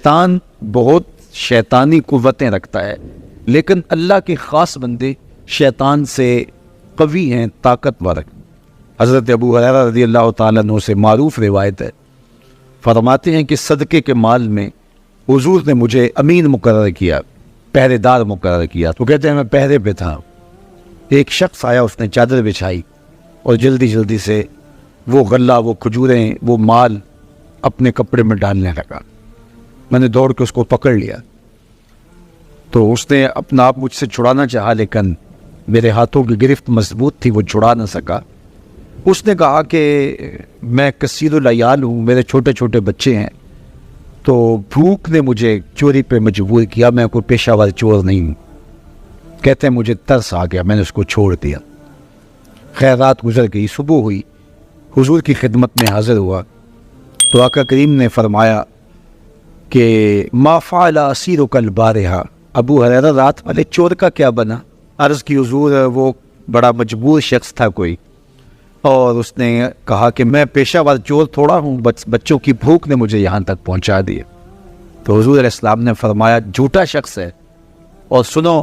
شیطان بہت شیطانی قوتیں رکھتا ہے، لیکن اللہ کے خاص بندے شیطان سے قوی ہیں، طاقتور ہیں۔ حضرت ابو ہریرہ رضی اللہ تعالیٰ عنہ سے معروف روایت ہے، فرماتے ہیں کہ صدقے کے مال میں حضور نے مجھے امین مقرر کیا، پہرے دار مقرر کیا۔ تو کہتے ہیں میں پہرے پہ تھا، ایک شخص آیا، اس نے چادر بچھائی اور جلدی جلدی سے وہ غلہ، وہ کھجوریں، وہ مال اپنے کپڑے میں ڈالنے لگا۔ میں نے دوڑ کے اس کو پکڑ لیا، تو اس نے اپنا آپ مجھ سے چھڑانا چاہا، لیکن میرے ہاتھوں کی گرفت مضبوط تھی، وہ چھڑا نہ سکا۔ اس نے کہا کہ میں کثیر العیال ہوں، میرے چھوٹے چھوٹے بچے ہیں، تو بھوک نے مجھے چوری پہ مجبور کیا، میں کوئی پیشہ ور چور نہیں ہوں۔ کہتے ہیں مجھے ترس آ گیا، میں نے اس کو چھوڑ دیا۔ خیر رات گزر گئی، صبح ہوئی، حضور کی خدمت میں حاضر ہوا تو آقا کریم نے فرمایا کہ ما فعل اسیرک البارحہ، ابو ہریرہ رات والے چور کا کیا بنا؟ عرض کی حضور وہ بڑا مجبور شخص تھا کوئی، اور اس نے کہا کہ میں پیشہ ور چور تھوڑا ہوں، بچوں کی بھوک نے مجھے یہاں تک پہنچا دیا۔ تو حضور علیہ السلام نے فرمایا جھوٹا شخص ہے، اور سنو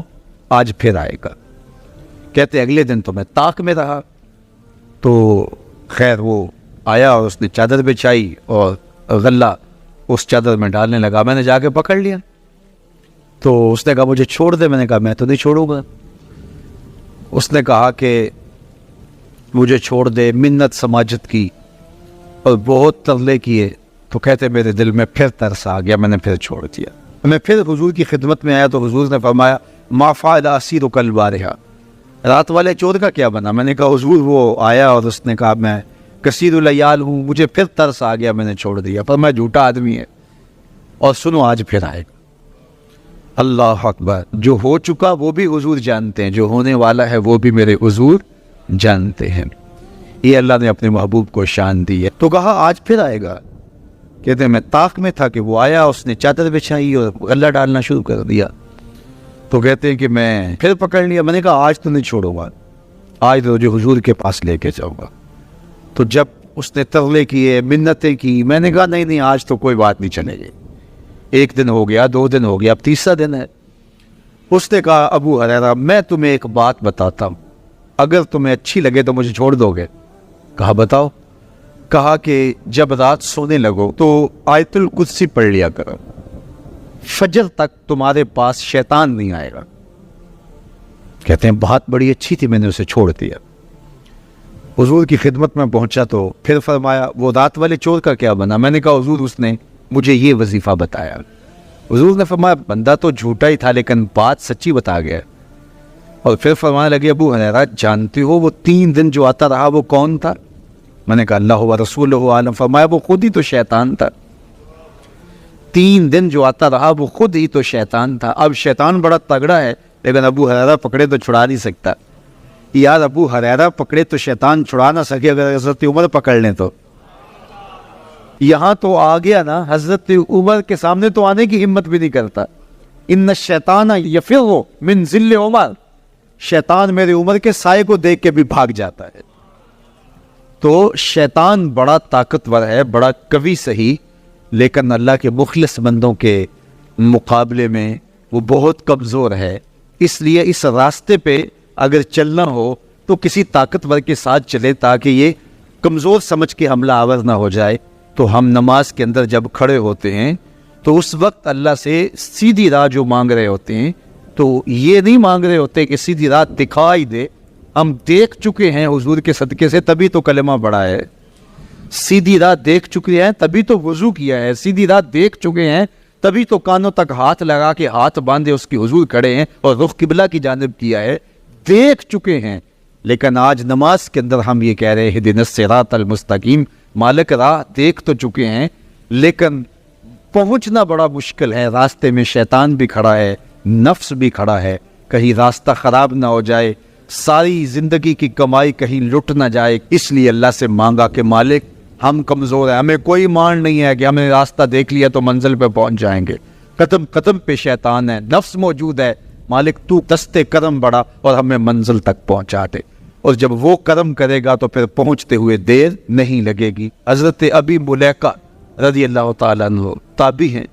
آج پھر آئے گا۔ کہتے اگلے دن تو میں طاق میں رہا، تو خیر وہ آیا اور اس نے چادر بچھائی اور غلہ اس چادر میں ڈالنے لگا۔ میں نے جا کے پکڑ لیا، تو اس نے کہا مجھے چھوڑ دے۔ میں نے کہا میں تو نہیں چھوڑوں گا۔ اس نے کہا کہ مجھے چھوڑ دے، منت سماجت کی اور بہت ترلے کیے، تو کہتے میرے دل میں پھر ترس آ گیا، میں نے پھر چھوڑ دیا۔ میں پھر حضور کی خدمت میں آیا تو حضور نے فرمایا ما فعل اسیرک البارحہ، رات والے چور کا کیا بنا؟ میں نے کہا حضور وہ آیا اور اس نے کہا میں کثیر العیال ہوں، مجھے پھر ترس آ گیا، میں نے چھوڑ دیا، پر میں جھوٹا آدمی ہے، اور سنو آج پھر آئے گا۔ اللہ اکبر، جو ہو چکا وہ بھی حضور جانتے ہیں، جو ہونے والا ہے وہ بھی میرے حضور جانتے ہیں۔ یہ اللہ نے اپنے محبوب کو شان دی ہے۔ تو کہا آج پھر آئے گا۔ کہتے ہیں میں طاق میں تھا کہ وہ آیا، اس نے چادر بچھائی اور غلہ ڈالنا شروع کر دیا۔ تو کہتے ہیں کہ میں پھر پکڑ لیا۔ میں نے کہا آج تو نہیں چھوڑوں گا، آج تو جو حضور کے پاس لے کے جاؤں گا۔ تو جب اس نے ترلے کیے، منتیں کی، میں نے کہا نہیں آج تو کوئی بات نہیں چلے گی۔ ایک دن ہو گیا، 2 دن ہو گیا، اب تیسرا دن ہے۔ اس نے کہا ابو ہریرہ میں تمہیں ایک بات بتاتا ہوں، اگر تمہیں اچھی لگے تو مجھے چھوڑ دو گے؟ کہا بتاؤ۔ کہا کہ جب رات سونے لگو تو آیت الکرسی پڑھ لیا کرو، فجر تک تمہارے پاس شیطان نہیں آئے گا۔ کہتے ہیں بات بڑی اچھی تھی، میں نے اسے چھوڑ دیا۔ حضور کی خدمت میں پہنچا تو پھر فرمایا وہ رات والے چور کا کیا بنا؟ میں نے کہا حضور اس نے مجھے یہ وظیفہ بتایا۔ حضور نے فرمایا بندہ تو جھوٹا ہی تھا لیکن بات سچی بتا گیا۔ اور پھر فرمانے لگے ابو ہریرہ جانتے ہو وہ 3 دن جو آتا رہا وہ کون تھا؟ میں نے کہا اللہ و رسولہ عالم۔ فرمایا وہ خود ہی تو شیطان تھا۔ 3 دن جو آتا رہا وہ خود ہی تو شیطان تھا۔ اب شیطان بڑا تگڑا ہے لیکن ابو ہریرہ پکڑے تو چھڑا نہیں سکتا۔ یار ابو ہریرہ پکڑے تو شیطان چھڑا نہ سکے، اگر حضرت عمر پکڑ لیں تو یہاں تو آ گیا نا، حضرت عمر کے سامنے تو آنے کی ہمت بھی نہیں کرتا۔ ان الشیطان یفر من ظل عمر، شیطان میرے عمر کے سائے کو دیکھ کے بھی بھاگ جاتا ہے۔ تو شیطان بڑا طاقتور ہے، بڑا قوی صحیح، لیکن اللہ کے مخلص بندوں کے مقابلے میں وہ بہت کمزور ہے۔ اس لیے اس راستے پہ اگر چلنا ہو تو کسی طاقتور کے ساتھ چلے تاکہ یہ کمزور سمجھ کے حملہ آور نہ ہو جائے۔ تو ہم نماز کے اندر جب کھڑے ہوتے ہیں تو اس وقت اللہ سے سیدھی راہ جو مانگ رہے ہوتے ہیں تو یہ نہیں مانگ رہے ہوتے کہ سیدھی راہ دکھائی دے، ہم دیکھ چکے ہیں حضور کے صدقے سے تبھی تو کلمہ پڑھا ہے، سیدھی راہ دیکھ چکے ہیں تبھی تو وضو کیا ہے، سیدھی راہ دیکھ چکے ہیں تبھی تو کانوں تک ہاتھ لگا کے ہاتھ باندھے اس کی حضور کھڑے ہیں اور رخ قبلہ کی جانب کیا ہے، دیکھ چکے ہیں۔ لیکن آج نماز کے اندر ہم یہ کہہ رہے ہیں اہدنا الصراط المستقیم، مالک راہ دیکھ تو چکے ہیں لیکن پہنچنا بڑا مشکل ہے، راستے میں شیطان بھی کھڑا ہے، نفس بھی کھڑا ہے، کہیں راستہ خراب نہ ہو جائے، ساری زندگی کی کمائی کہیں لٹ نہ جائے۔ اس لیے اللہ سے مانگا کہ مالک ہم کمزور ہیں، ہمیں کوئی مان نہیں ہے کہ ہمیں راستہ دیکھ لیا تو منزل پہ پہنچ جائیں گے، قدم قدم پہ شیطان ہے، نفس موجود ہے، مالک تو دستے کرم بڑھا اور ہمیں منزل تک پہنچا دے، اور جب وہ کرم کرے گا تو پھر پہنچتے ہوئے دیر نہیں لگے گی۔ حضرت ابی ملیکہ رضی اللہ تعالیٰ عنہ تابعی ہیں،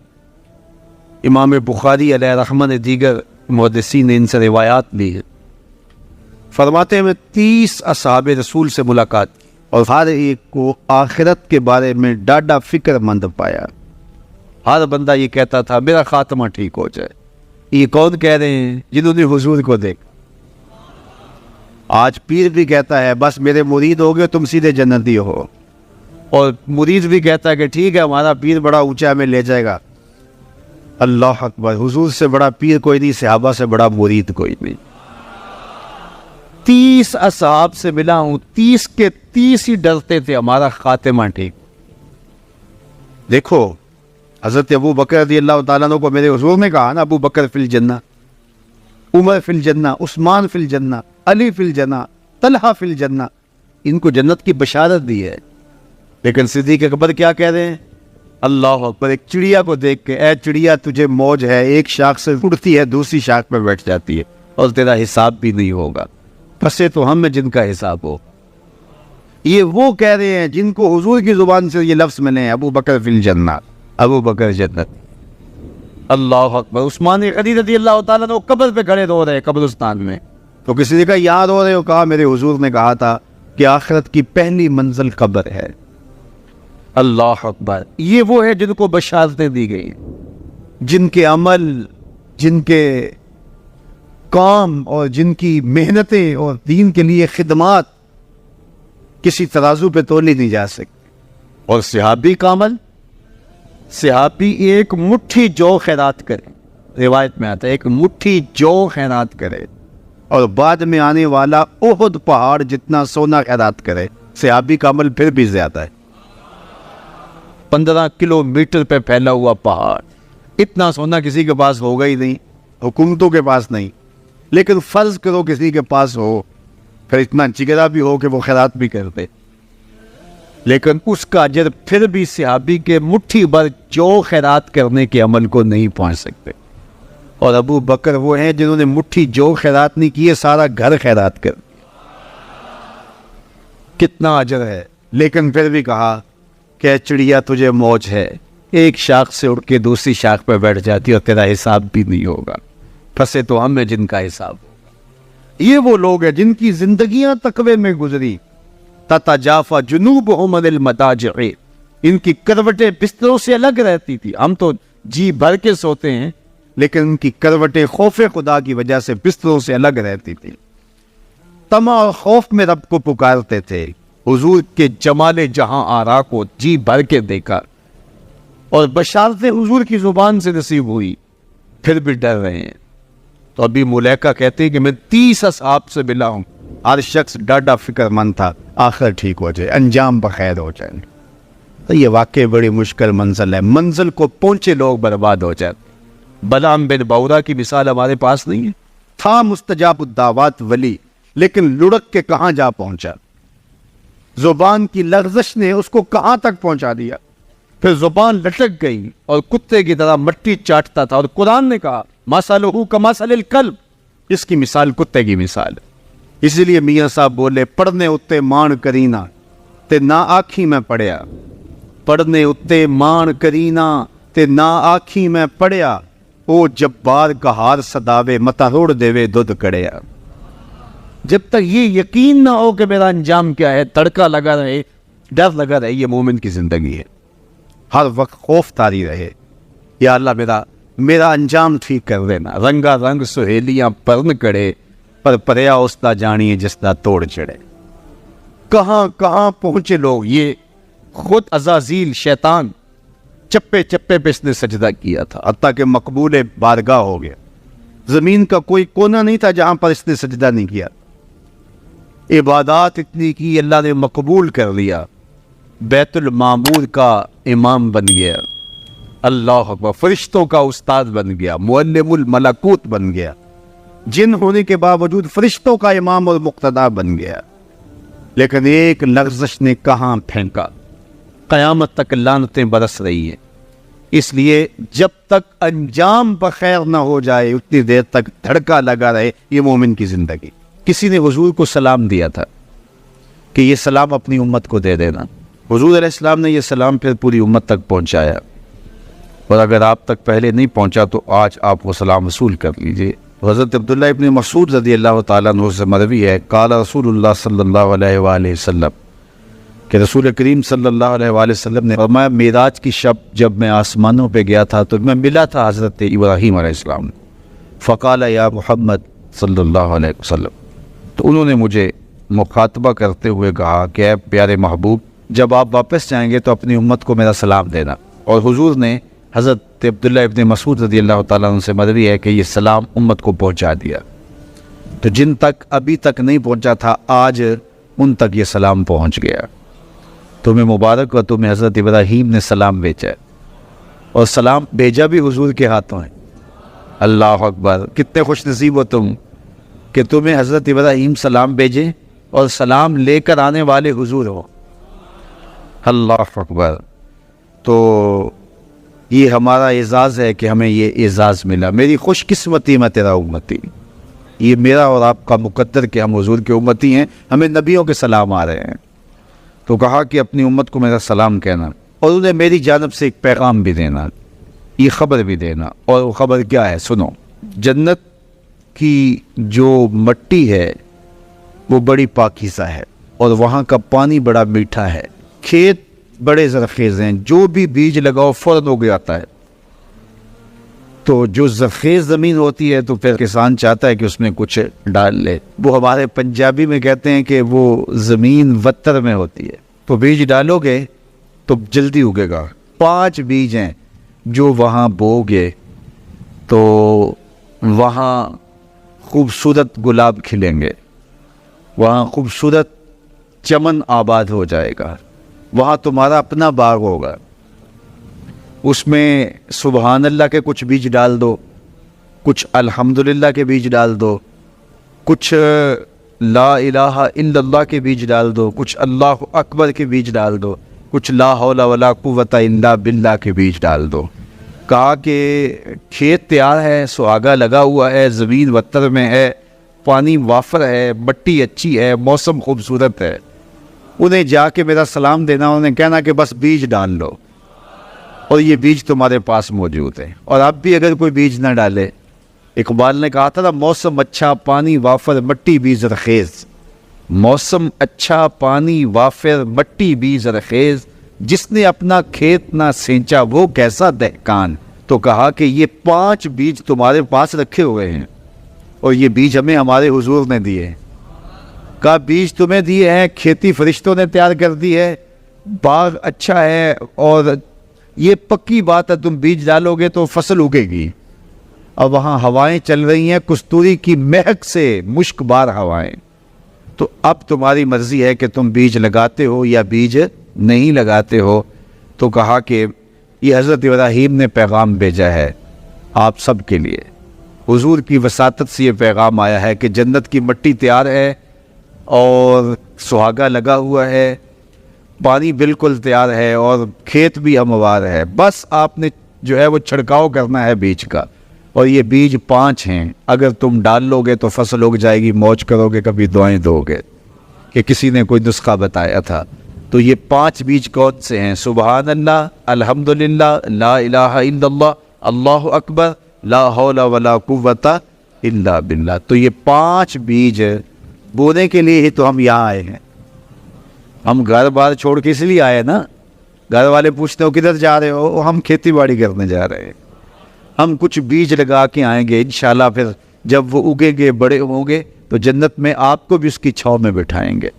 امام بخاری علیہ رحمہ نے دیگر محدثین نے ان سے روایات لی ہے. فرماتے ہیں میں 30 اصحاب رسول سے ملاقات کی اور ہر ایک کو آخرت کے بارے میں ڈاڈا فکر مند پایا. ہر بندہ یہ کہتا تھا میرا خاتمہ ٹھیک ہو جائے. یہ کون کہہ رہے ہیں؟ جنہوں نے حضور کو دیکھا. آج پیر بھی کہتا ہے بس میرے مرید ہو گئے تم سیدھے جنتی ہو، اور مرید بھی کہتا ہے کہ ٹھیک ہے ہمارا پیر بڑا اونچا ہمیں لے جائے گا. اللہ اکبر، حضور سے بڑا پیر کوئی نہیں، صحابہ سے بڑا مرید کوئی نہیں. 30 اصحاب سے ملا ہوں، 30 کے 30 ہی ڈرتے تھے ہمارا خاتمہ ٹھیک. دیکھو حضرت ابو بکر رضی اللہ تعالیٰ عنہ کو میرے حضور نے کہا نا ابو بکر فی الجنہ، عمر فی الجنہ، عثمان فی الجنہ، علی فی الجنہ، طلحہ فی الجنہ. ان کو جنت کی بشارت دی ہے. لیکن صدیق اکبر کیا کہہ رہے ہیں؟ اللہ اکبر، ایک چڑیا کو دیکھ کے اے چڑیا تجھے موج ہے، ایک شاخ سے اڑتی ہے دوسری شاخ پہ بیٹھ جاتی ہے اور تیرا حساب بھی نہیں ہوگا، پھنسے تو ہم میں جن کا حساب ہو. یہ وہ کہہ رہے ہیں جن کو حضور کی زبان سے یہ لفظ ملے ہیں، ابو بکر فی الجنہ، ابو بکر جنت. اللہ اکبر. عثمان غنی رضی اللہ تعالیٰ نے قبر پہ کھڑے رو رہے قبرستان میں، تو کسی نے کہا یاد ہو رہے ہو؟ کہا میرے حضور نے کہا تھا کہ آخرت کی پہلی منزل قبر ہے. اللہ اکبر. یہ وہ ہے جن کو بشارتیں دی گئی، جن کے عمل، جن کے کام اور جن کی محنتیں اور دین کے لیے خدمات کسی ترازو پہ تولی نہیں جا سکتی. اور صحابی کا عمل، صحابی ایک مٹھی جو خیرات کرے، روایت میں آتا ہے ایک مٹھی جو خیرات کرے، اور بعد میں آنے والا احد پہاڑ جتنا سونا خیرات کرے. صحابی کا عمل پھر بھی زیادہ ہے. 15 کلومیٹر پہ پھیلا ہوا پہاڑ، اتنا سونا کسی کے پاس ہوگا ہی نہیں، حکومتوں کے پاس نہیں. لیکن فرض کرو کسی کے پاس ہو، پھر اتنا جگرا بھی ہو کہ وہ خیرات بھی کرتے، لیکن اس کا اجر پھر بھی صحابی کے مٹھی بھر جو خیرات کرنے کے عمل کو نہیں پہنچ سکتے. اور ابو بکر وہ ہیں جنہوں نے مٹھی جو خیرات نہیں کیے، سارا گھر خیرات کر. کتنا اجر ہے. لیکن پھر بھی کہا کہ چڑیا تجھے موج ہے، ایک شاخ سے اڑ کے دوسری شاخ پہ بیٹھ جاتی اور تیرا حساب بھی نہیں ہوگا، پھنسے تو ہم میں جن کا حساب ہوگا. یہ وہ لوگ ہیں جن کی زندگیاں تقوی میں گزری. تتجافا جنوبہم عن المضاجع، ان کی کروٹیں بستروں سے الگ رہتی تھی. ہم تو جی بھر کے سوتے ہیں، لیکن ان کی کروٹیں خوف خدا کی وجہ سے بستروں سے الگ رہتی تھی. طمع اور خوف میں رب کو پکارتے تھے. حضور کے جمال جہاں آرا کو جی بھر کے دیکھا اور بشارتیں حضور کی زبان سے نصیب ہوئی، پھر بھی ڈر رہے ہیں. تو ابھی ملیکہ کہتے ہیں کہ میں 30 اصحاب سے ملا ہوں، ہر شخص ڈاڈا فکر مند تھا آخر ٹھیک ہو جائے، انجام بخیر ہو جائے. تو یہ واقعی بڑی مشکل منزل ہے. منزل کو پہنچے لوگ برباد ہو جاتے. بلعام بن باورا کی مثال ہمارے پاس نہیں ہے. تھا مستجاب الدعوات ولی، لیکن لڑک کے کہاں جا پہنچا. زبان کی لغزش نے اس کو کہاں تک پہنچا دیا. پھر زبان لٹک گئی اور کتے کی طرح مٹی چاٹتا تھا. اور قرآن نے کہا مثلہ کمثل الکلب، اس کی مثال کتے کی مثال ہے. اس لیے میاں صاحب بولے پڑھنے اتے مان کرینا تے نہ آکھی میں پڑھیا. پڑھنے اتے مان کرینا تے نہ آکھی میں پڑھیا، او جبار کہار صداوے متا روڑ دیوے دودھ کڑیا. جب تک یہ یقین نہ ہو کہ میرا انجام کیا ہے، تڑکا لگا رہے، ڈر لگا رہے، یہ مومن کی زندگی ہے. ہر وقت خوف تاری رہے، یا اللہ میرا انجام ٹھیک کر دینا. رنگا رنگ سہیلیاں پرن کڑے، پر پریا استا جانی جستا توڑ چڑھے. کہاں کہاں پہنچے لوگ. یہ خود عزازیل شیطان چپے چپے پہ اس نے سجدہ کیا تھا، حتیٰ کہ مقبول بارگاہ ہو گیا. زمین کا کوئی کونا نہیں تھا جہاں پر اس نے سجدہ نہیں کیا. عبادات اتنی کی، اللہ نے مقبول کر لیا. بیت المعمور کا امام بن گیا. اللہ اکبر. فرشتوں کا استاد بن گیا، معلم الملکوت بن گیا. جن ہونے کے باوجود فرشتوں کا امام اور مقتدا بن گیا. لیکن ایک لغزش نے کہاں پھینکا. قیامت تک لعنتیں برس رہی ہیں. اس لیے جب تک انجام بخیر نہ ہو جائے اتنی دیر تک دھڑکا لگا رہے. یہ مومن کی زندگی. کسی نے حضور کو سلام دیا تھا کہ یہ سلام اپنی امت کو دے دینا. حضور علیہ السلام نے یہ سلام پھر پوری امت تک پہنچایا. اور اگر آپ تک پہلے نہیں پہنچا تو آج آپ وہ سلام وصول کر لیجئے۔ حضرت عبداللہ ابن مسعود رضی اللہ تعالیٰ عنہ سے مروی ہے، قال رسول اللہ صلی اللہ علیہ وآلہ وسلم، کہ رسول کریم صلی اللہ علیہ وآلہ وسلم نے فرمایا معراج کی شب جب میں آسمانوں پہ گیا تھا تو میں ملا تھا حضرت ابراہیم علیہ السلام، فقال یا محمد صلی اللہ علیہ وسلم، تو انہوں نے مجھے مخاطبہ کرتے ہوئے کہا کہ اے پیارے محبوب، جب آپ واپس جائیں گے تو اپنی امت کو میرا سلام دینا۔ اور حضور نے حضرت عبداللہ ابن مسعود رضی اللہ تعالیٰ عنہ سے مروی ہے کہ یہ سلام امت کو پہنچا دیا، تو جن تک ابھی تک نہیں پہنچا تھا آج ان تک یہ سلام پہنچ گیا۔ تمہیں مبارک ہو، تمہیں حضرت ابراہیم نے سلام بھیجا ہے، اور سلام بھیجا بھی حضور کے ہاتھوں ہے۔ اللہ اکبر، کتنے خوش نصیب ہو تم کہ تمہیں حضرت ابراہیم سلام بھیجے اور سلام لے کر آنے والے حضور ہو۔ اللہ اکبر، تو یہ ہمارا اعزاز ہے کہ ہمیں یہ اعزاز ملا۔ میری خوش قسمتی میں تیرا امتی، یہ میرا اور آپ کا مقدر کہ ہم حضور کے امتی ہیں، ہمیں نبیوں کے سلام آ رہے ہیں۔ تو کہا کہ اپنی امت کو میرا سلام کہنا، اور انہیں میری جانب سے ایک پیغام بھی دینا، یہ خبر بھی دینا۔ اور وہ خبر کیا ہے؟ سنو، جنت کی جو مٹی ہے وہ بڑی پاکیزہ ہے، اور وہاں کا پانی بڑا میٹھا ہے، کھیت بڑے زرخیز ہیں، جو بھی بیج لگاؤ فوراً اگ جاتا ہے۔ تو جو زرخیز زمین ہوتی ہے تو پھر کسان چاہتا ہے کہ اس میں کچھ ڈال لے۔ وہ ہمارے پنجابی میں کہتے ہیں کہ وہ زمین وتر میں ہوتی ہے، تو بیج ڈالو گے تو جلدی اگے گا۔ 5 بیج ہیں جو وہاں بو گے تو وہاں خوبصورت گلاب کھلیں گے، وہاں خوبصورت چمن آباد ہو جائے گا، وہاں تمہارا اپنا باغ ہوگا۔ اس میں سبحان اللہ کے کچھ بیج ڈال دو، کچھ الحمدللہ کے بیج ڈال دو، کچھ لا الہ الا اللہ کے بیج ڈال دو، کچھ اللہ اکبر کے بیج ڈال دو، کچھ لا حول ولا قوت الا باللہ کے بیج ڈال دو۔ کہا کہ کھیت تیار ہے، سہاگا لگا ہوا ہے، زمین وتر میں ہے، پانی وافر ہے، مٹی اچھی ہے، موسم خوبصورت ہے۔ انہیں جا کے میرا سلام دینا، انہیں کہنا کہ بس بیج ڈال لو، اور یہ بیج تمہارے پاس موجود ہے۔ اور اب بھی اگر کوئی بیج نہ ڈالے، اقبال نے کہا تھا نا، موسم اچھا پانی وافر مٹی بھی زرخیز، موسم اچھا پانی وافر مٹی بھی زرخیز، جس نے اپنا کھیت نہ سینچا وہ کیسا دہقان۔ تو کہا کہ یہ 5 بیج تمہارے پاس رکھے ہوئے ہیں، اور یہ بیج ہمیں ہمارے حضور نے دیے۔ کہا بیج تمہیں دیے ہیں، کھیتی فرشتوں نے تیار کر دی ہے، باغ اچھا ہے، اور یہ پکی بات ہے تم بیج ڈالو گے تو فصل اگے گی۔ اب وہاں ہوائیں چل رہی ہیں کستوری کی مہک سے، مشک بار ہوائیں، تو اب تمہاری مرضی ہے کہ تم بیج لگاتے ہو یا بیج نہیں لگاتے ہو۔ تو کہا کہ یہ حضرت ابراہیم نے پیغام بھیجا ہے آپ سب کے لیے، حضور کی وساطت سے یہ پیغام آیا ہے کہ جنت کی مٹی تیار ہے، اور سہاگا لگا ہوا ہے، پانی بالکل تیار ہے، اور کھیت بھی ہموار ہے، بس آپ نے جو ہے وہ چھڑکاؤ کرنا ہے بیج کا۔ اور یہ بیج 5 ہیں، اگر تم ڈال لو گے تو فصل اگ جائے گی، موج کرو گے، کبھی دعائیں دو گے۔ کہ کسی نے کوئی نسخہ بتایا تھا، تو یہ 5 بیج کون سے ہیں؟ سبحان اللہ، الحمدللہ، لا الہ الا اللہ، اللہ اکبر، لا حول ولا قوت الا باللہ۔ تو یہ 5 بیج بونے کے لیے ہی تو ہم یہاں آئے ہیں۔ ہم گھر بار چھوڑ کے اس لیے آئے نا، گھر والے پوچھتے ہو کدھر جا رہے ہو؟ ہم کھیتی باڑی کرنے جا رہے ہیں، ہم کچھ بیج لگا کے آئیں گے انشاءاللہ، پھر جب وہ اگیں گے، بڑے ہوں گے، تو جنت میں آپ کو بھی اس کی چھاؤں میں بٹھائیں گے۔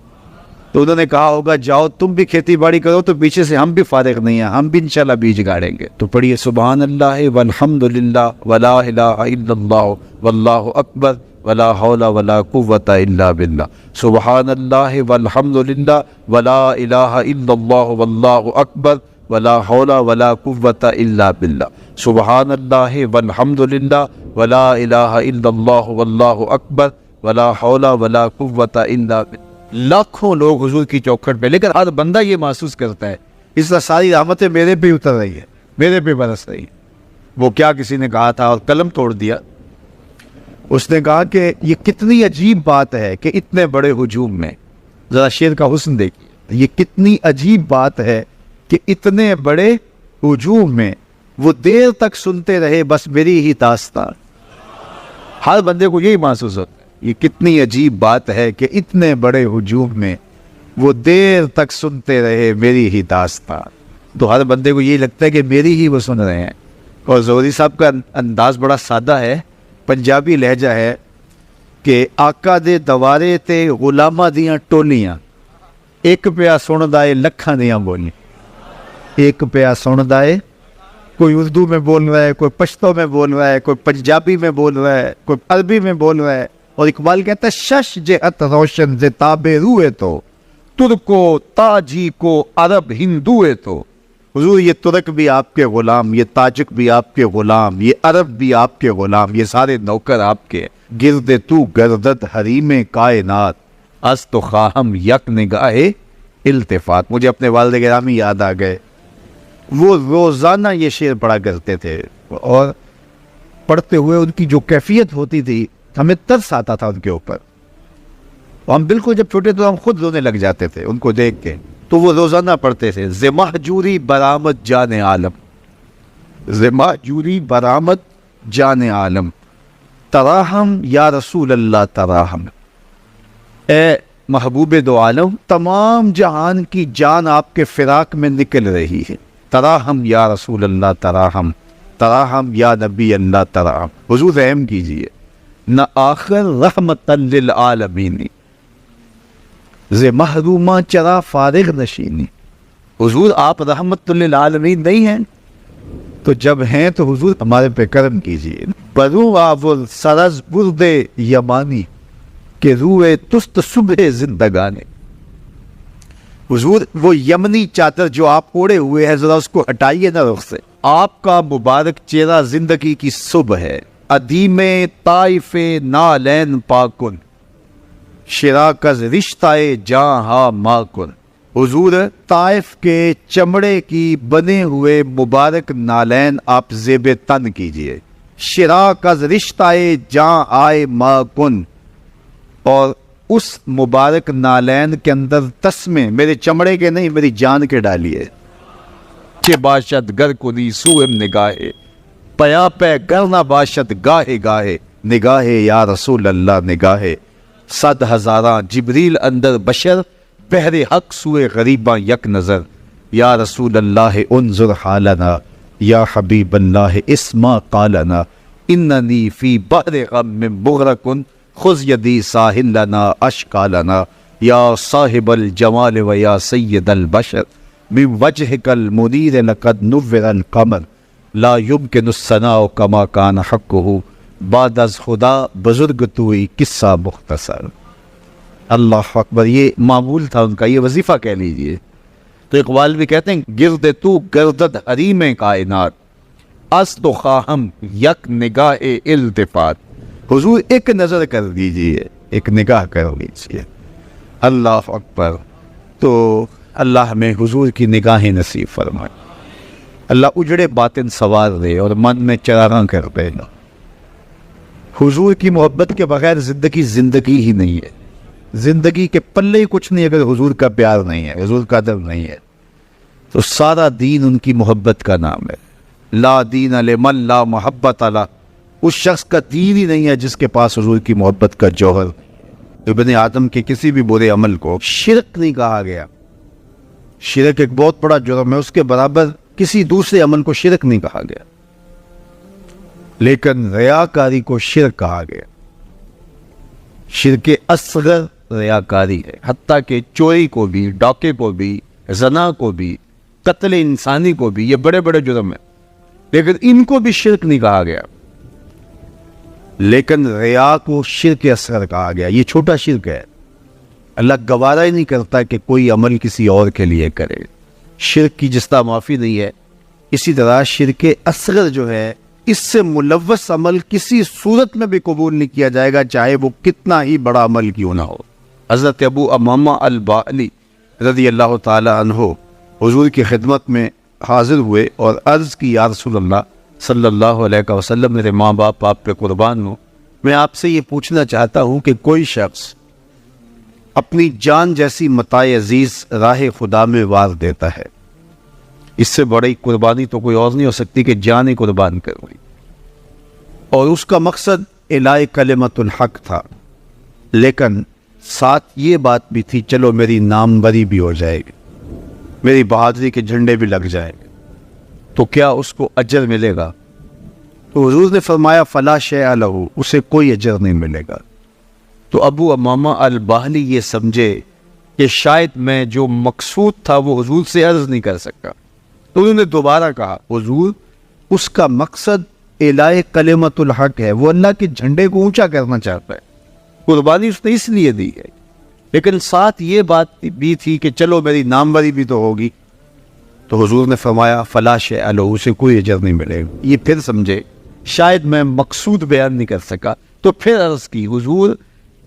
تو انہوں نے کہا ہوگا جاؤ تم بھی کھیتی باڑی کرو، تو پیچھے سے ہم بھی فارغ نہیں ہیں، ہم بھی انشاءاللہ بیج گاڑیں گے۔ تو پڑھیے سبحان اللہ والحمدللہ ولا الہ الا اللہ واللہ اکبر ولا حول ولا قوت الا باللہ، سبحان اللہ والحمدللہ ولا الہ الا اللہ واللہ اکبر ولا حول ولا قوت الا باللہ، سبحان اللہ والحمدللہ ولا الہ الا اللہ واللہ اکبر ولا حول ولا قوت الا باللہ۔ لاکھوں لوگ حضور کی چوکھٹ پہ، لیکن ہر بندہ یہ محسوس کرتا ہے اس طرح ساری رحمتیں میرے پہ اتر رہی ہے، میرے پہ برس رہی ہے۔ وہ کیا کسی نے کہا تھا اور قلم توڑ دیا، اس نے کہا کہ یہ کتنی عجیب بات ہے کہ اتنے بڑے ہجوم میں، ذرا شعر کا حسن دیکھیے، یہ کتنی عجیب بات ہے کہ اتنے بڑے ہجوم میں وہ دیر تک سنتے رہے بس میری ہی داستان. ہر بندے کو یہی محسوس ہوتا ہے. یہ کتنی عجیب بات ہے کہ اتنے بڑے ہجوم میں وہ دیر تک سنتے رہے میری ہی داستان. تو ہر بندے کو یہی لگتا ہے کہ میری ہی وہ سن رہے ہیں. اور زہری صاحب کا انداز بڑا سادہ ہے, پنجابی لہجہ ہے کہ آقا دے دوارے تے غلاماں دیاں ٹولیاں, ایک پیا سندا اے لکھاں دیاں بولیاں. ایک پیا سندا اے, کوئی اردو میں بول رہا ہے, کوئی پشتو میں بول رہا ہے, کوئی پنجابی میں بول رہا ہے, کوئی عربی میں بول رہا ہے. اور اقبال کہتا ہے شش جہت روشن ز تاب روئے تو, ترکو تاجی کو عرب ہندوئے تو. حضور یہ ترک بھی آپ کے غلام, یہ تاجک بھی آپ کے غلام, یہ عرب بھی آپ کے غلام, یہ سارے نوکر آپ کے. گرد تو گردد حریم کائنات, از تو خواہم یک نگاہ التفات. مجھے اپنے والد گرامی یاد آ گئے. وہ روزانہ یہ شعر پڑھا کرتے تھے, اور پڑھتے ہوئے ان کی جو کیفیت ہوتی تھی ہمیں ترس آتا تھا ان کے اوپر. ہم بالکل جب چھوٹے تو ہم خود رونے لگ جاتے تھے ان کو دیکھ کے. تو وہ روزانہ پڑھتے تھے ز مہجوری برآمد جان عالم, ز مہجوری برآمد جان عالم, تراہم یا رسول اللہ تراہم. اے محبوب دو عالم, تمام جہان کی جان آپ کے فراق میں نکل رہی ہے. تراہم یا رسول اللہ تراہم, تراہم یا نبی اللہ تراہم. حضور رحم کیجئے. نہ آخر رحمت للعالمین, ز محرومہ چرا فارغ نشینی. حضور آپ رحمت للعالمین نہیں ہیں, تو جب ہیں تو حضور ہمارے پہ کرم کیجئے. برو آول سرز برد یمانی, کہ روئے تست صبح زندگانے. حضور وہ یمنی چادر جو آپ اوڑے ہوئے ہیں ذرا اس کو ہٹائیے نہ رخ سے. آپ کا مبارک چہرہ زندگی کی صبح ہے. ادیم طائف نالین پاکن, شراکز رشتہ جہاں ماکن. حضور طائف کے چمڑے کی بنے ہوئے مبارک نالین آپ زیب تن کیجئے. شراکز رشتہ جہاں آئے ماکن, اور اس مبارک نالین کے اندر تسمے میرے چمڑے کے نہیں میری جان کے ڈالیے. کہ باشد گر کنی سوئم نگاہے, پیا پہ گرنا باشد گاہے گاہے. نگاہے یا رسول اللہ نگاہے, 100,000 جبریل اندر بشر, بحر حق سوئے غریباں یک نظر. یا رسول اللہ انظر حالنا, یا حبیب اللہ اسما قالنا. اننی فی بحر غم من بغرکن, خذ یدی ساحل لنا اشکالنا. یا صاحب الجمال و یا سید البشر, من وجهک المنیر لقد نور القمر. لا یمکن الثناء کما کان حقہ, بعد از خدا بزرگ توئی قصہ مختصر. اللہ اکبر. یہ معمول تھا ان کا, یہ وظیفہ کہہ لیجئے. تو اقبال بھی کہتے ہیں گرد تو گردد حریم کائنات, از تو خواہم یک نگاہ التفات. حضور ایک نظر کر دیجئے, ایک نگاہ کر لیجئے. اللہ اکبر. تو اللہ ہمیں حضور کی نگاہیں نصیب فرمائے. اللہ اجڑے باطن سوار دے اور من میں چراغاں کر دے. حضور کی محبت کے بغیر زندگی ہی نہیں ہے. زندگی کے پلے ہی کچھ نہیں اگر حضور کا پیار نہیں ہے, حضور کا ادب نہیں ہے. تو سارا دین ان کی محبت کا نام ہے. لا دین لمن لا محبت لا, اس شخص کا دین ہی نہیں ہے جس کے پاس حضور کی محبت کا جوہر. ابن آدم کے کسی بھی برے عمل کو شرک نہیں کہا گیا. شرک ایک بہت بڑا جرم ہے, اس کے برابر کسی دوسرے عمل کو شرک نہیں کہا گیا. لیکن ریاکاری کو شرک کہا گیا. شرک اصغر ریاکاری ہے. حتیٰ کہ چوری کو بھی, ڈاکے کو بھی, زنا کو بھی, قتل انسانی کو بھی, یہ بڑے بڑے جرم ہیں, لیکن ان کو بھی شرک نہیں کہا گیا. لیکن ریا کو شرک اصغر کہا گیا. یہ چھوٹا شرک ہے. اللہ گوارا ہی نہیں کرتا کہ کوئی عمل کسی اور کے لیے کرے. شرک کی جس طرح معافی نہیں ہے, اسی طرح شرک اصغر جو ہے, اس سے ملوث عمل کسی صورت میں بھی قبول نہیں کیا جائے گا, چاہے وہ کتنا ہی بڑا عمل کیوں نہ ہو. حضرت ابو امامہ البالی رضی اللہ تعالی عنہ حضور کی خدمت میں حاضر ہوئے اور عرض کی, یا رسول اللہ صلی اللہ علیہ وسلم, میرے ماں باپ آپ پہ قربان ہوں, میں آپ سے یہ پوچھنا چاہتا ہوں کہ کوئی شخص اپنی جان جیسی متاع عزیز راہ خدا میں وار دیتا ہے, اس سے بڑی قربانی تو کوئی اور نہیں ہو سکتی کہ جان قربان کرنی، اور اس کا مقصد الہ کلمت الحق تھا، لیکن ساتھ یہ بات بھی تھی چلو میری ناموری بھی ہو جائے گی، میری بہادری کے جھنڈے بھی لگ جائیں گے تو کیا اس کو اجر ملے گا؟ تو حضور نے فرمایا فلا شیء لہ، اسے کوئی اجر نہیں ملے گا۔ تو ابو امامہ الباہلی یہ سمجھے کہ شاید میں جو مقصود تھا وہ حضور سے عرض نہیں کر سکا، تو انہوں نے دوبارہ کہا حضور اس کا مقصد الہ کلمت الحق ہے، وہ اللہ کے جھنڈے کو اونچا کرنا چاہتا ہے، قربانی اس نے اس لیے دی ہے، لیکن ساتھ یہ بات بھی تھی کہ چلو میری ناموری بھی تو ہوگی۔ تو حضور نے فرمایا فلا شیء لہ، اسے کوئی اجر نہیں ملے گا۔ یہ پھر سمجھے شاید میں مقصود بیان نہیں کر سکا، تو پھر عرض کی حضور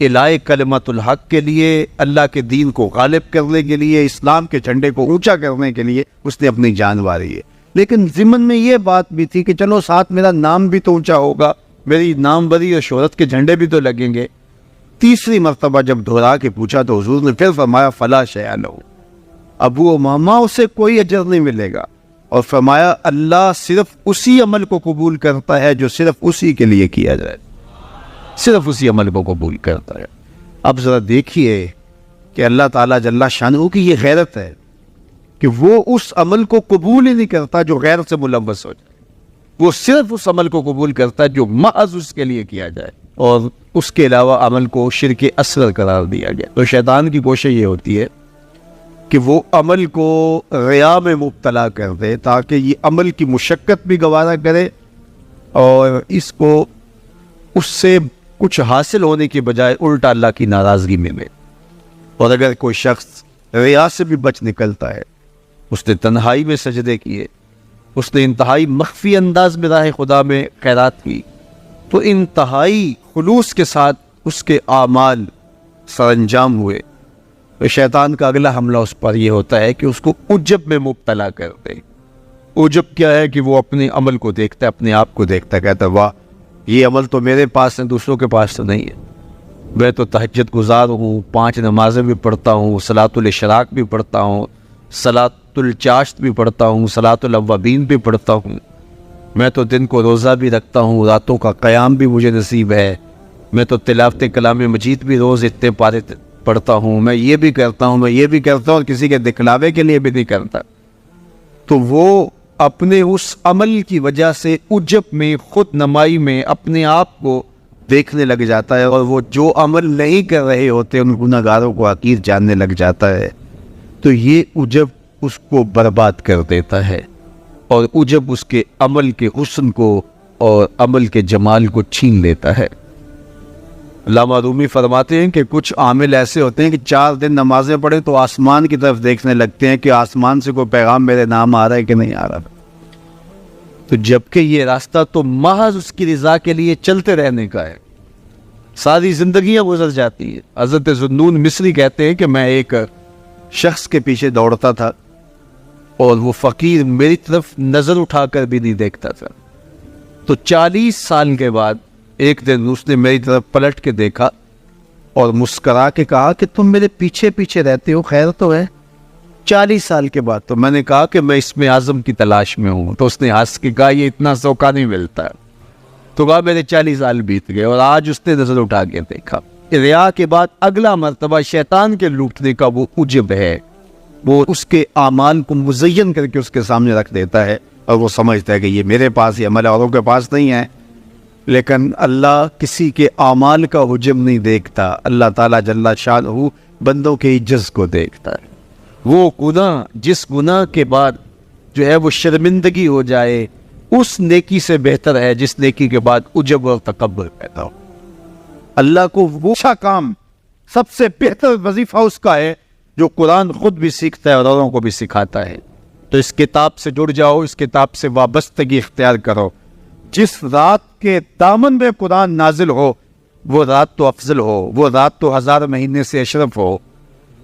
الہ کلمت الحق کے لیے، اللہ کے دین کو غالب کرنے کے لیے، اسلام کے جھنڈے کو اونچا کرنے کے لیے اس نے اپنی جان واری ہے، لیکن ضمن میں یہ بات بھی تھی کہ چلو ساتھ میرا نام بھی تو اونچا ہوگا، میری ناموری اور شہرت کے جھنڈے بھی تو لگیں گے۔ تیسری مرتبہ جب دہرا کے پوچھا تو حضور نے پھر فرمایا فلا شیء لہ، ابو امامہ اسے کوئی اجر نہیں ملے گا، اور فرمایا اللہ صرف اسی عمل کو قبول کرتا ہے جو صرف اسی کے لیے کیا جائے، صرف اسی عمل کو قبول کرتا ہے۔ اب ذرا دیکھیے کہ اللہ تعالیٰ جل شانہ کی یہ غیرت ہے کہ وہ اس عمل کو قبول ہی نہیں کرتا جو غیر سے ملوث ہو جائے، وہ صرف اس عمل کو قبول کرتا ہے جو محض اس کے لیے کیا جائے، اور اس کے علاوہ عمل کو شرک اصغر قرار دیا گیا۔ تو شیطان کی کوشش یہ ہوتی ہے کہ وہ عمل کو ریا میں مبتلا کر دے تاکہ یہ عمل کی مشقت بھی گوارا کرے اور اس کو اس سے کچھ حاصل ہونے کے بجائے الٹا اللہ کی ناراضگی میں ملے۔ اور اگر کوئی شخص ریا سے بھی بچ نکلتا ہے، اس نے تنہائی میں سجدے کیے، اس نے انتہائی مخفی انداز میں راہ خدا میں خیرات کی، تو انتہائی خلوص کے ساتھ اس کے اعمال سر انجام ہوئے، تو شیطان کا اگلا حملہ اس پر یہ ہوتا ہے کہ اس کو عجب میں مبتلا کر دے۔ عجب کیا ہے کہ وہ اپنے عمل کو دیکھتا ہے، اپنے آپ کو دیکھتا ہے، کہتا ہے واہ یہ عمل تو میرے پاس ہے، دوسروں کے پاس تو نہیں ہے، میں تو تہجد گزار ہوں، 5 نمازیں بھی پڑھتا ہوں، صلاۃ الاشراق بھی پڑھتا ہوں، صلاۃ الچاشت بھی پڑھتا ہوں، صلاۃ الاوابین بھی پڑھتا ہوں، میں تو دن کو روزہ بھی رکھتا ہوں، راتوں کا قیام بھی مجھے نصیب ہے، میں تو تلاوت کلام مجید بھی روز اتنے پارے پڑھتا ہوں، میں یہ بھی کرتا ہوں، میں یہ بھی کرتا ہوں، اور کسی کے دکھلاوے کے لیے بھی نہیں کرتا۔ تو وہ اپنے اس عمل کی وجہ سے عجب میں، خود نمائی میں اپنے آپ کو دیکھنے لگ جاتا ہے، اور وہ جو عمل نہیں کر رہے ہوتے ان گناہگاروں کو حقیر جاننے لگ جاتا ہے۔ تو یہ عجب اس کو برباد کر دیتا ہے، اور عجب اس کے عمل کے حسن کو اور عمل کے جمال کو چھین لیتا ہے۔ علامہ رومی فرماتے ہیں کہ کچھ عامل ایسے ہوتے ہیں کہ 4 دن نمازیں پڑھیں تو آسمان کی طرف دیکھنے لگتے ہیں کہ آسمان سے کوئی پیغام میرے نام آ رہا ہے کہ نہیں آ رہا، تو جبکہ یہ راستہ تو محض اس کی رضا کے لیے چلتے رہنے کا ہے، ساری زندگیاں گزر جاتی ہیں۔ حضرت ذوالنون مصری کہتے ہیں کہ میں ایک شخص کے پیچھے دوڑتا تھا اور وہ فقیر میری طرف نظر اٹھا کر بھی نہیں دیکھتا تھا، تو 40 سال کے بعد ایک دن اس نے میری طرف پلٹ کے دیکھا اور مسکرا کے کہا کہ تم میرے پیچھے پیچھے رہتے ہو، خیر تو ہے؟ 40 سال کے بعد۔ تو میں نے کہا کہ میں اسم اعظم کی تلاش میں ہوں، تو اس نے ہنس کے کہا یہ اتنا سوکھا نہیں ملتا، تو کہا میرے 40 سال بیت گئے، اور آج اس نے نظر اٹھا کے دیکھا۔ ریا کے بعد اگلا مرتبہ شیطان کے لوٹنے کا وہ عجب ہے، وہ اس کے اعمال کو مزین کر کے اس کے سامنے رکھ دیتا ہے، اور وہ سمجھتا ہے کہ یہ میرے پاس یہ عمل اوروں کے پاس نہیں ہے۔ لیکن اللہ کسی کے اعمال کا حجم نہیں دیکھتا، اللہ تعالیٰ جل شانہ بندوں کے عجز کو دیکھتا ہے۔ وہ گناہ جس گناہ کے بعد جو ہے وہ شرمندگی ہو جائے، اس نیکی سے بہتر ہے جس نیکی کے بعد عجب اور تکبر پیدا ہو۔ اللہ کو وہ اچھا کام، سب سے بہتر وظیفہ اس کا ہے جو قرآن خود بھی سیکھتا ہے اور اوروں کو بھی سکھاتا ہے۔ تو اس کتاب سے جڑ جاؤ، اس کتاب سے وابستگی اختیار کرو۔ جس رات کے دامن میں قرآن نازل ہو وہ رات تو افضل ہو، وہ رات تو 1000 مہینے سے اشرف ہو۔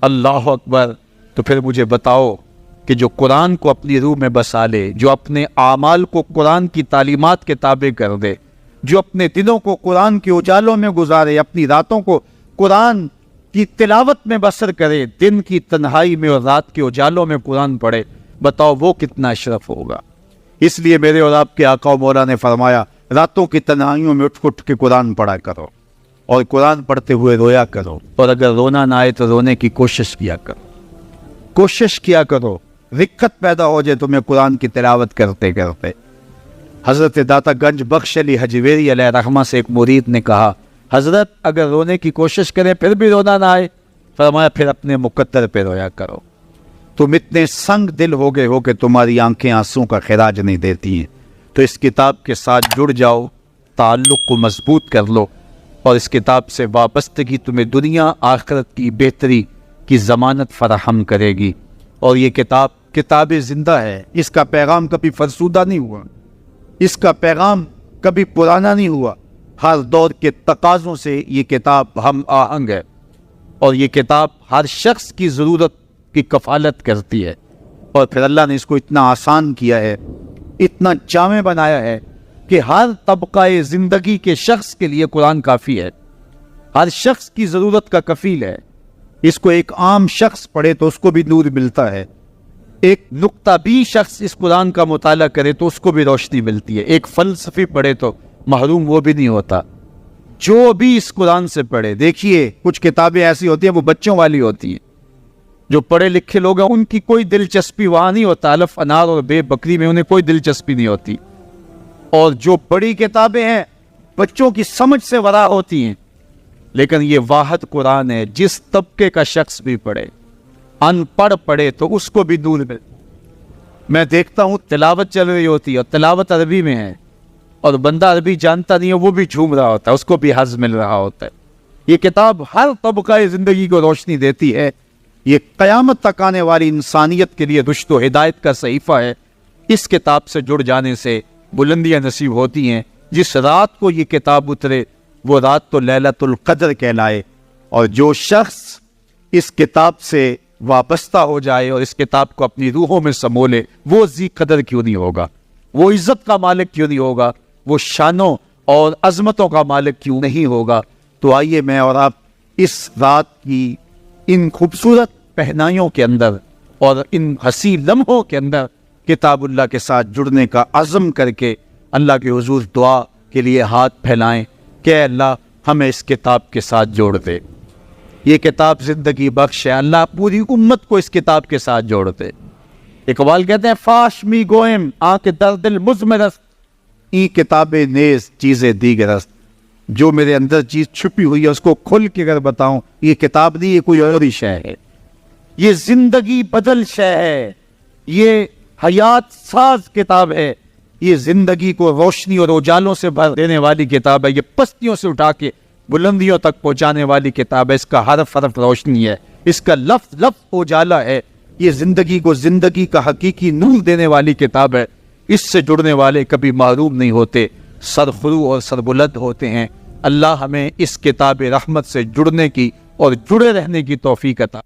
اللہ اکبر۔ تو پھر مجھے بتاؤ کہ جو قرآن کو اپنی روح میں بسا لے، جو اپنے اعمال کو قرآن کی تعلیمات کے تابع کر دے، جو اپنے دلوں کو قرآن کے اجالوں میں گزارے، اپنی راتوں کو قرآن کی تلاوت میں بسر کرے، دن کی تنہائی میں اور رات کے اجالوں میں قرآن پڑھے، بتاؤ وہ کتنا اشرف ہوگا۔ اس لیے میرے اور آپ کے آقا و مولا نے فرمایا راتوں کی تنہائیوں میں اٹھ کے قرآن پڑھا کرو، اور قرآن پڑھتے ہوئے رویا کرو، اور اگر رونا نہ آئے تو رونے کی کوشش کیا کرو، کوشش کیا کرو۔ رکت پیدا ہو جائے تمہیں قرآن کی تلاوت کرتے کرتے۔ حضرت داتا گنج بخش علی حجویری علیہ رحمہ سے ایک مرید نے کہا حضرت اگر رونے کی کوشش کریں پھر بھی رونا نہ آئے، فرمایا پھر اپنے مقدر پہ رویا کرو۔ تم اتنے سنگ دل ہو گئے ہو کہ تمہاری آنکھیں آنسوں کا خراج نہیں دیتی ہیں، تو اس کتاب کے ساتھ جڑ جاؤ، تعلق کو مضبوط کر لو، اور اس کتاب سے وابستگی تمہیں دنیا آخرت کی بہتری کی ضمانت فراہم کرے گی۔ اور یہ کتاب زندہ ہے، اس کا پیغام کبھی فرسودہ نہیں ہوا، اس کا پیغام کبھی پرانا نہیں ہوا۔ ہر دور کے تقاضوں سے یہ کتاب ہم آہنگ ہے، اور یہ کتاب ہر شخص کی ضرورت کی کفالت کرتی ہے۔ اور پھر اللہ نے اس کو اتنا آسان کیا ہے، اتنا جامع بنایا ہے کہ ہر طبقہ زندگی کے شخص کے لیے قرآن کافی ہے، ہر شخص کی ضرورت کا کفیل ہے۔ اس کو ایک عام شخص پڑھے تو اس کو بھی نور ملتا ہے، ایک نقطہ بھی شخص اس قرآن کا مطالعہ کرے تو اس کو بھی روشنی ملتی ہے، ایک فلسفی پڑھے تو محروم وہ بھی نہیں ہوتا۔ جو بھی اس قرآن سے پڑھے، دیکھیے کچھ کتابیں ایسی ہوتی ہیں وہ بچوں والی ہوتی ہیں، جو پڑھے لکھے لوگ ہیں ان کی کوئی دلچسپی وہاں نہیں ہوتا، الف انار اور بے بکری میں انہیں کوئی دلچسپی نہیں ہوتی، اور جو بڑی کتابیں ہیں بچوں کی سمجھ سے ورا ہوتی ہیں۔ لیکن یہ واحد قرآن ہے، جس طبقے کا شخص بھی پڑھے، ان پڑھ پڑھے تو اس کو بھی نور ملے۔ میں دیکھتا ہوں تلاوت چل رہی ہوتی ہے اور تلاوت عربی میں ہے، اور بندہ عربی جانتا نہیں ہے وہ بھی جھوم رہا ہوتا ہے، اس کو بھی حظ مل رہا ہوتا ہے۔ یہ کتاب ہر طبقہ زندگی کو روشنی دیتی ہے، یہ قیامت تک آنے والی انسانیت کے لیے رشد و ہدایت کا صحیفہ ہے۔ اس کتاب سے جڑ جانے سے بلندیاں نصیب ہوتی ہیں۔ جس رات کو یہ کتاب اترے وہ رات تو لیلۃ القدر کہلائے، اور جو شخص اس کتاب سے وابستہ ہو جائے اور اس کتاب کو اپنی روحوں میں سمو لے، وہ ذی قدر کیوں نہیں ہوگا، وہ عزت کا مالک کیوں نہیں ہوگا، وہ شانوں اور عظمتوں کا مالک کیوں نہیں ہوگا۔ تو آئیے میں اور آپ اس رات کی ان خوبصورت پہنائیوں کے اندر اور ان حسین لمحوں کے اندر کتاب اللہ کے ساتھ جڑنے کا عزم کر کے اللہ کے حضور دعا کے لیے ہاتھ پھیلائیں کہ اے اللہ ہمیں اس کتاب کے ساتھ جوڑ دے۔ یہ کتاب زندگی بخش ہے، اللہ پوری امت کو اس کتاب کے ساتھ جوڑ دے۔ اقبال کہتے ہیں فاش می گوئم آنکھ در دل مزمرست، ای کتاب نیز چیزیں دیگرست۔ جو میرے اندر چیز چھپی ہوئی ہے اس کو کھل کے اگر بتاؤں، یہ کتاب نہیں، یہ کوئی اور ہی شے ہے، یہ زندگی بدل شے ہے، یہ حیات ساز کتاب ہے، یہ زندگی کو روشنی اور اجالوں سے بھر دینے والی کتاب ہے، یہ پستیوں سے اٹھا کے بلندیوں تک پہنچانے والی کتاب ہے۔ اس کا حرف حرف روشنی ہے، اس کا لفظ لفظ اجالا ہے، یہ زندگی کو زندگی کا حقیقی نور دینے والی کتاب ہے۔ اس سے جڑنے والے کبھی محروم نہیں ہوتے، سرخرو اور سربلند ہوتے ہیں۔ اللہ ہمیں اس کتاب رحمت سے جڑنے کی اور جڑے رہنے کی توفیق عطا